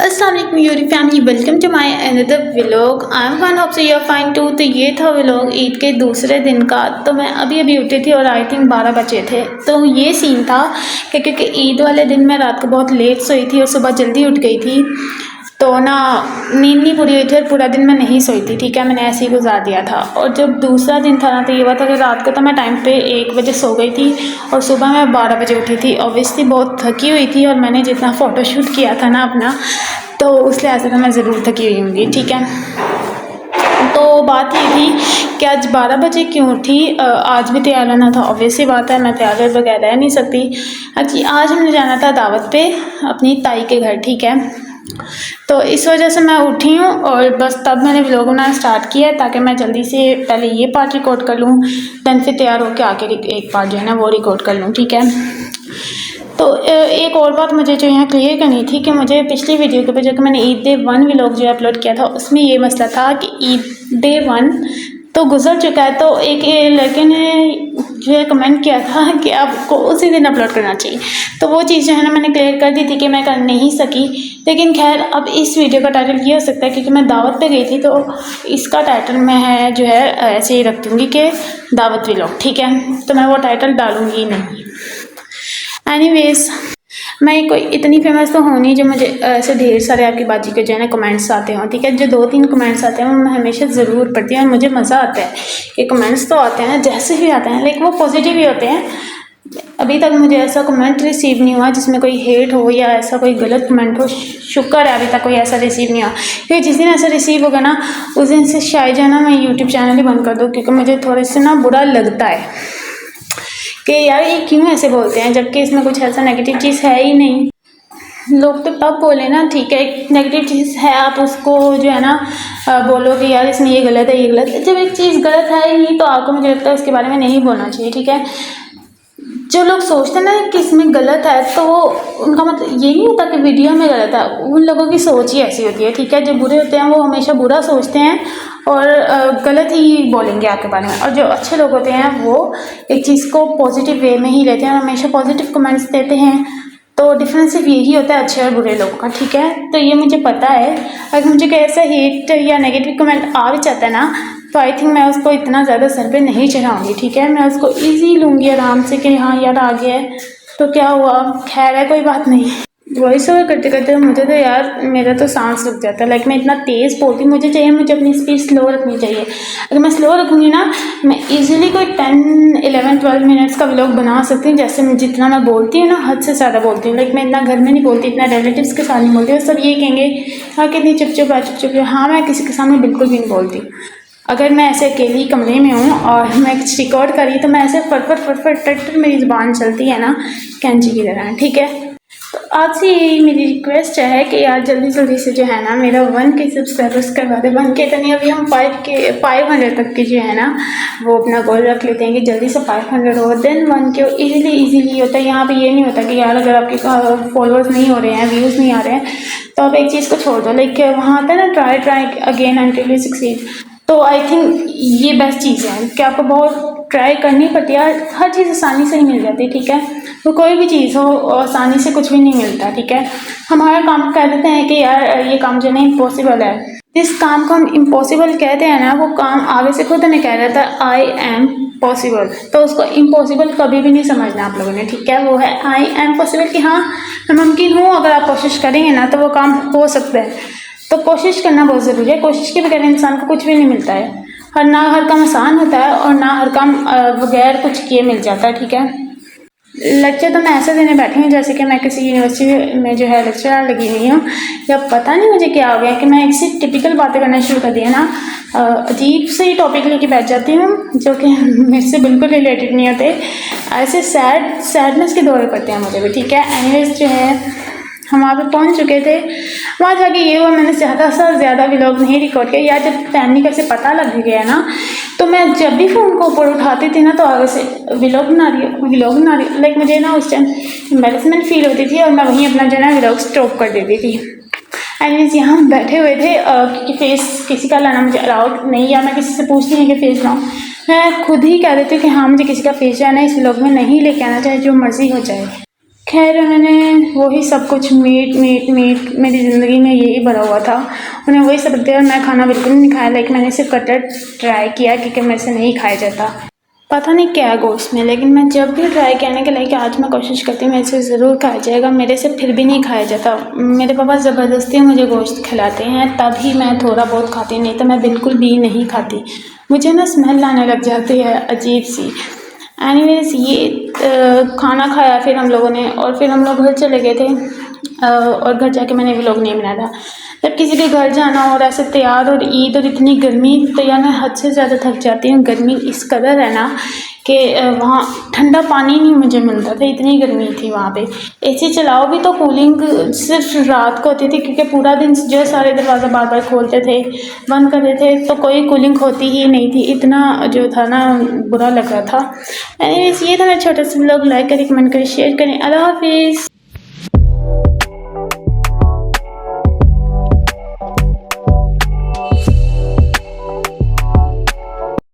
अस्सलाम वालेकुम यूरी family, welcome to my another vlog. I am fine, hope so you are fine too. तो ये था व्लॉग ईद के दूसरे दिन का। तो मैं अभी उठी थी और आई थिंक 12 बजे थे। तो ये सीन था कि क्योंकि ईद वाले दिन मैं रात को बहुत लेट सोई थी और सुबह जल्दी उठ गई थी, तो ना नींद नहीं पूरी हुई थी और पूरा दिन मैं नहीं सोई थी। ठीक है, मैंने ऐसे ही गुजार दिया था। और जब दूसरा दिन था ना, तो ये हुआ था कि रात को तो मैं टाइम पे 1 बजे सो गई थी और सुबह मैं 12 बजे उठी थी। ऑब्वियसली बहुत थकी हुई थी और मैंने जितना फ़ोटोशूट किया था ना अपना, तो उस लिहाज से तो मैं ज़रूर थकी हुई होंगी। ठीक है, तो बात ये थी कि आज 12 बजे क्यों उठी। आज भी तैयार रहना था, ऑब्वियसली बात है, मैं तैयार बगैर रह नहीं सकती। आज हमने जाना था दावत पे अपनी ताई के घर। ठीक है, तो इस वजह से मैं उठी हूँ और बस तब मैंने व्लॉग बनाना स्टार्ट किया है ताकि मैं जल्दी से पहले ये पार्ट रिकॉर्ड कर लूँ, दैन फिर तैयार होकर आके एक पार्ट जो है ना वो रिकॉर्ड कर लूँ। ठीक है, तो एक और बात मुझे जो यहाँ क्लियर करनी थी कि मुझे पिछली वीडियो के ऊपर जो कि मैंने ईद डे 1 व्लॉग जो अपलोड किया था, उसमें ये मसला था कि ईद डे 1 तो गुजर चुका है। तो एक लड़के ने जो है कमेंट किया था कि आपको उसी दिन अपलोड करना चाहिए, तो वो चीज़ जो है ना मैंने क्लियर कर दी थी कि मैं कर नहीं सकी। लेकिन खैर, अब इस वीडियो का टाइटल ये हो सकता है क्योंकि मैं दावत पे गई थी, तो इसका टाइटल मैं जो है ऐसे ही रख दूँगी कि दावत व्लॉग। ठीक है, तो मैं वो टाइटल डालूँगी नहीं। एनीवेज, मैं कोई इतनी फेमस तो हूँ नहीं जो मुझे ऐसे ढेर सारे आपकी बाजी के जो है ना कमेंट्स आते हों। ठीक है, जो 2-3 कमेंट्स आते हैं वो मैं हमेशा ज़रूर पढ़ती हूँ और मुझे मज़ा आता है कि कमेंट्स तो आते हैं जैसे भी आते हैं, लेकिन वो पॉजिटिव ही होते हैं। अभी तक मुझे ऐसा कमेंट रिसीव नहीं हुआ जिसमें कोई हेट हो या ऐसा कोई गलत कमेंट हो। शुक्र है अभी तक कोई ऐसा रिसीव नहीं हुआ, क्योंकि जिस दिन ऐसा रिसीव होगा ना उस दिन से शायद जो है ना मैं यूट्यूब चैनल ही बंद कर दूँ, क्योंकि मुझे थोड़े से ना बुरा लगता है कि यार ये क्यों ऐसे बोलते हैं, जबकि इसमें कुछ ऐसा नेगेटिव चीज़ है ही नहीं। लोग तो तब बोले ना, ठीक है एक नेगेटिव चीज़ है आप उसको जो है ना बोलो कि यार इसमें ये गलत है ये गलत है। जब एक चीज़ गलत है ही नहीं तो आपको, मुझे लगता है उसके बारे में नहीं बोलना चाहिए। ठीक है, जो लोग सोचते हैं ना कि इसमें गलत है, तो उनका मतलब ये नहीं होता कि वीडियो में गलत है, उन लोगों की सोच ही ऐसी होती है। ठीक है, जो बुरे होते हैं वो हमेशा बुरा सोचते हैं और गलत ही बोलेंगे आपके बारे में, और जो अच्छे लोग होते हैं वो एक चीज़ को पॉजिटिव वे में ही लेते हैं और हमेशा पॉजिटिव कमेंट्स देते हैं। तो डिफरेंस सिर्फ यही होता है अच्छे और बुरे लोगों का। ठीक है, तो ये मुझे पता है। अगर मुझे कोई ऐसा हेट या नेगेटिव कमेंट आ भी जाता है ना, तो आई थिंक मैं उसको इतना ज़्यादा सर पे नहीं चढ़ाऊँगी। ठीक है, मैं उसको ईजी लूँगी आराम से कि हाँ यार आ गया है तो क्या हुआ, खैर है कोई बात नहीं। वॉइस ओवर करते करते मुझे तो यार मेरा तो सांस रुक जाता है। लाइक मैं इतना तेज़ बोलती हूँ, मुझे चाहिए मुझे अपनी स्पीड स्लो रखनी चाहिए। अगर मैं स्लो रखूँगी ना, मैं इजीली कोई 10, 11, 12 मिनट्स का व्लॉग बना सकती हूँ। जैसे मैं जितना मैं बोलती हूँ ना, हद से ज़्यादा बोलती हूँ। लाइक मैं इतना घर में नहीं बोलती, इतना रिलेटिव्स के साथ नहीं बोलती। और सब ये कहेंगे हाँ कितनी चुप चुप है चुप चुप है। हाँ, मैं किसी के सामने बिल्कुल भी नहीं बोलती। अगर मैं ऐसे अकेली कमरे में हूँ और मैं कुछ रिकॉर्ड करी तो मैं ऐसे फटफट टट मेरी ज़ुबान चलती है ना कैंची की तरह। ठीक है, तो आपसे यही मेरी रिक्वेस्ट है कि यार जल्दी जल्दी से जो है ना मेरा 1K सब्सक्राइबर्स करवा दे। 1K तो नहीं, अभी हम 500 तक के जो है ना वो अपना गोल रख लेते हैं कि जल्दी से 500 हो, देन 1K ईजिली होता है। यहाँ पे ये नहीं होता कि यार अगर आपके फॉलोअर्स नहीं हो रहे हैं, व्यूज़ नहीं आ रहे हैं, तो आप एक चीज़ को छोड़ दो। लाइक वहाँ आता है ना try again until you succeed. तो आई थिंक ये बेस्ट चीज़ है कि आपको बहुत ट्राई करनी पड़ती है। हर चीज़ आसानी से ही मिल जाती है। ठीक है, तो कोई भी चीज़ हो आसानी से कुछ भी नहीं मिलता। ठीक है, हमारा काम कह देते हैं कि यार ये काम जो नहीं इम्पॉसिबल है, जिस काम को हम इम्पॉसिबल कहते हैं ना वो काम आगे से खुद हमें कह देता है आई एम पॉसिबल। तो उसको इम्पॉसिबल कभी भी नहीं समझना आप लोगों ने। ठीक है, वो है आई एम पॉसिबल कि हाँ मैं मुमकिन हूँ, अगर आप कोशिश करेंगे ना तो वो काम हो सकता है। तो कोशिश करना बहुत ज़रूरी है। कोशिश के बगैर इंसान को कुछ भी नहीं मिलता है। हर काम आसान होता है और ना हर काम बगैर कुछ किए मिल जाता है। ठीक है, लेक्चर तो मैं ऐसे देने बैठी हूँ जैसे कि मैं किसी यूनिवर्सिटी में जो है लेक्चरर लगी हुई हूँ, या पता नहीं मुझे क्या हो गया कि मैं ऐसी टिपिकल बातें करना शुरू कर दिया ना, अजीब से ही टॉपिक लेके बैठ जाती हूँ जो कि मेरे से बिल्कुल रिलेटेड नहीं होते। ऐसे सैडनेस के दौरे पड़ते हैं मुझे भी। ठीक है, एनीवेज जो है हम वहाँ पे पहुँच चुके थे। वहाँ जाके ये हुआ, मैंने ज़्यादा से ज़्यादा व्लॉग नहीं रिकॉर्ड किया। या जब फैमिली का से पता लग गया ना, तो मैं जब भी फ़ोन को ऊपर उठाती थी ना तो आगे से व्लॉग बना रही। लाइक मुझे ना उस टाइम एम्बैरेसमेंट फील होती थी और मैं वहीं अपना जो है ना व्लॉग स्टॉप कर देती थी। एंड यहाँ हम बैठे हुए थे क्योंकि फेस किसी का लाना मुझे अलाउड नहीं, या मैं किसी से पूछती नहीं कि फेस लाऊँ, मैं खुद ही कह देती हूँ कि हाँ मुझे किसी का फेस जो है ना इस व्लॉग में नहीं लेके आना, चाहे जो मर्ज़ी हो जाए। खैर उन्होंने वही सब कुछ मीट मीट मीट मेरी ज़िंदगी में यही भरा हुआ था। उन्हें वही सब दिया और मैं खाना बिल्कुल नहीं खाया। लाइक मैंने सिर्फ कटलेट ट्राई किया क्योंकि मेरे से नहीं खाया जाता। पता नहीं क्या है गोश्त में, लेकिन मैं जब भी ट्राई करने के लिए कि आज मैं कोशिश करती हूँ मेरे से ज़रूर खाया जाएगा, मेरे से फिर भी नहीं खाया जाता। मेरे पापा ज़बरदस्ती मुझे गोश्त खिलाते हैं तभी मैं थोड़ा बहुत खाती, नहीं तो मैं बिल्कुल भी नहीं खाती। मुझे ना स्मेल आने लग जाती है अजीब सी। एनीवेज ये खाना खाया फिर हम लोगों ने, और फिर हम लोग घर चले गए थे। और घर जाके मैंने व्लॉग नहीं बनाया था। जब किसी के घर जाना और ऐसे तैयार और ईद और इतनी गर्मी, तो यार मैं हद से ज़्यादा थक जाती हूँ। गर्मी इस कदर है ना कि वहाँ ठंडा पानी नहीं मुझे मिलता था, इतनी गर्मी थी वहाँ पे। एसी चलाओ भी तो कूलिंग सिर्फ रात को होती थी, क्योंकि पूरा दिन जो सारे दरवाज़ा बार बार खोलते थे बंद करते थे तो कोई कूलिंग होती ही नहीं थी। इतना जो था ना बुरा लग रहा था। एनीवेज ये था मेरा छोटा सा व्लॉग। लाइक करें, कमेंट करें, शेयर करें। अल्लाह हाफिज़।